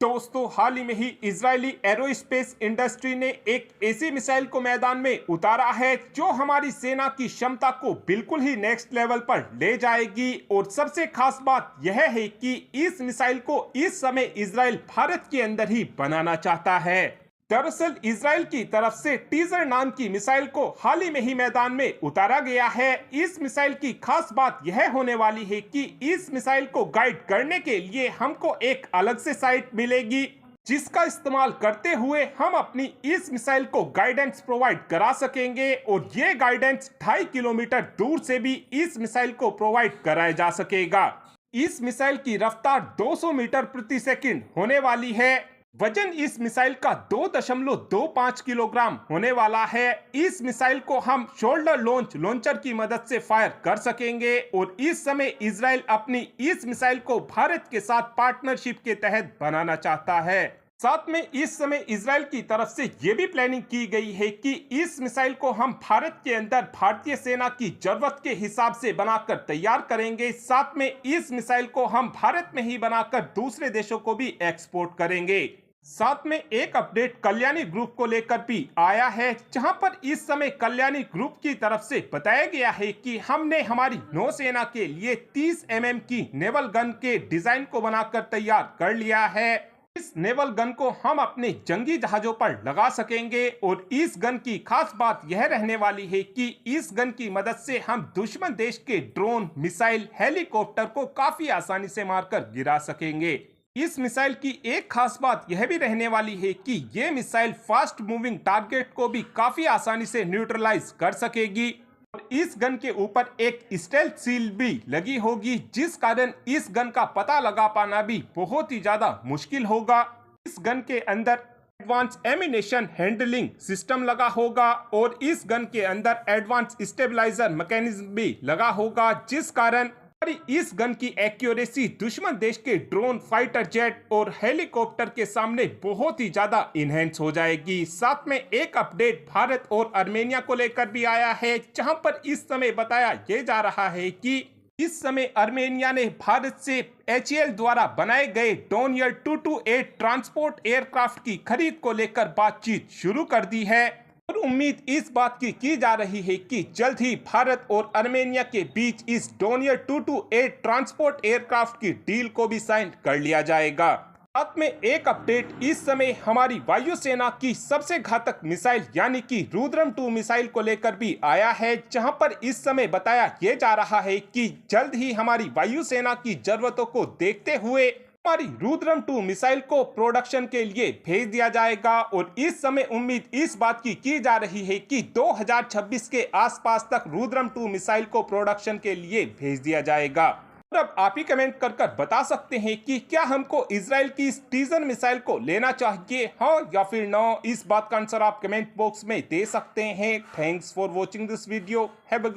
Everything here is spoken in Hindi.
दोस्तों, हाल ही में ही इजरायली एरोस्पेस इंडस्ट्री ने एक ऐसी मिसाइल को मैदान में उतारा है जो हमारी सेना की क्षमता को बिल्कुल ही नेक्स्ट लेवल पर ले जाएगी। और सबसे खास बात यह है कि इस मिसाइल को इस समय इजराइल भारत के अंदर ही बनाना चाहता है। दरअसल इजराइल की तरफ से टीजर नाम की मिसाइल को हाल ही में ही मैदान में उतारा गया है। इस मिसाइल की खास बात यह होने वाली है कि इस मिसाइल को गाइड करने के लिए हमको एक अलग से साइट मिलेगी, जिसका इस्तेमाल करते हुए हम अपनी इस मिसाइल को गाइडेंस प्रोवाइड करा सकेंगे। और ये गाइडेंस 2.5 किलोमीटर दूर से भी इस मिसाइल को प्रोवाइड कराया जा सकेगा। इस मिसाइल की रफ्तार 200 मीटर प्रति सेकंड होने वाली है। वजन इस मिसाइल का 2.25 किलोग्राम होने वाला है। इस मिसाइल को हम शोल्डर लॉन्चर की मदद से फायर कर सकेंगे। और इस समय इजराइल अपनी इस मिसाइल को भारत के साथ पार्टनरशिप के तहत बनाना चाहता है। साथ में इस समय इजराइल की तरफ से ये भी प्लानिंग की गई है कि इस मिसाइल को हम भारत के अंदर भारतीय सेना की जरूरत के हिसाब से बनाकर तैयार करेंगे। साथ में इस मिसाइल को हम भारत में ही बनाकर दूसरे देशों को भी एक्सपोर्ट करेंगे। साथ में एक अपडेट कल्याणी ग्रुप को लेकर भी आया है, जहां पर इस समय कल्याणी ग्रुप की तरफ से बताया गया है कि हमने हमारी नौसेना के लिए 30 mm की नेवल गन के डिजाइन को बनाकर तैयार कर लिया है। इस नेवल गन को हम अपने जंगी जहाजों पर लगा सकेंगे। और इस गन की खास बात यह रहने वाली है कि इस गन की मदद से हम दुश्मन देश के ड्रोन, मिसाइल, हेलीकॉप्टर को काफी आसानी से मारकर गिरा सकेंगे। इस मिसाइल की एक खास बात यह भी रहने वाली है कि ये मिसाइल फास्ट मूविंग टारगेट को भी काफी आसानी से न्यूट्रलाइज कर सकेगी। और इस गन के ऊपर एक स्टेल्थ सील भी लगी होगी, जिस कारण इस गन का पता लगा पाना भी बहुत ही ज्यादा मुश्किल होगा। इस गन के अंदर एडवांस एमिनेशन हैंडलिंग सिस्टम लगा होगा और इस गन के अंदर एडवांस स्टेबलाइजर मैकेनिज्म भी लगा होगा, जिस कारण इस गन की एक्यूरेसी दुश्मन देश के ड्रोन, फाइटर जेट और हेलीकॉप्टर के सामने बहुत ही ज्यादा इनहेंस हो जाएगी। साथ में एक अपडेट भारत और आर्मेनिया को लेकर भी आया है, जहां पर इस समय बताया यह जा रहा है कि इस समय आर्मेनिया ने भारत से HAL द्वारा बनाए गए डोनियर 228 ट्रांसपोर्ट एयरक्राफ्ट की खरीद को लेकर बातचीत शुरू कर दी है। और उम्मीद इस बात की जा रही है कि जल्द ही भारत और आर्मेनिया के बीच इस डोनियर 228 ट्रांसपोर्ट एयरक्राफ्ट की डील को भी साइन कर लिया जाएगा। साथ में एक अपडेट इस समय हमारी वायुसेना की सबसे घातक मिसाइल यानी कि रुद्रम 2 मिसाइल को लेकर भी आया है, जहां पर इस समय बताया यह जा रहा है कि जल्द ही हमारी वायुसेना की जरूरतों को देखते हुए हमारी रुद्रम 2 मिसाइल को प्रोडक्शन के लिए भेज दिया जाएगा। और इस समय उम्मीद इस बात की जा रही है कि 2026 के आसपास तक रुद्रम 2 मिसाइल को प्रोडक्शन के लिए भेज दिया जाएगा। और अब आप ही कमेंट कर बता सकते हैं कि क्या हमको इजराइल की इस टीजर मिसाइल को लेना चाहिए, हाँ या फिर नो। इस बात का आंसर आप कमेंट बॉक्स में दे सकते हैं। Thanks for watching this video. Have a good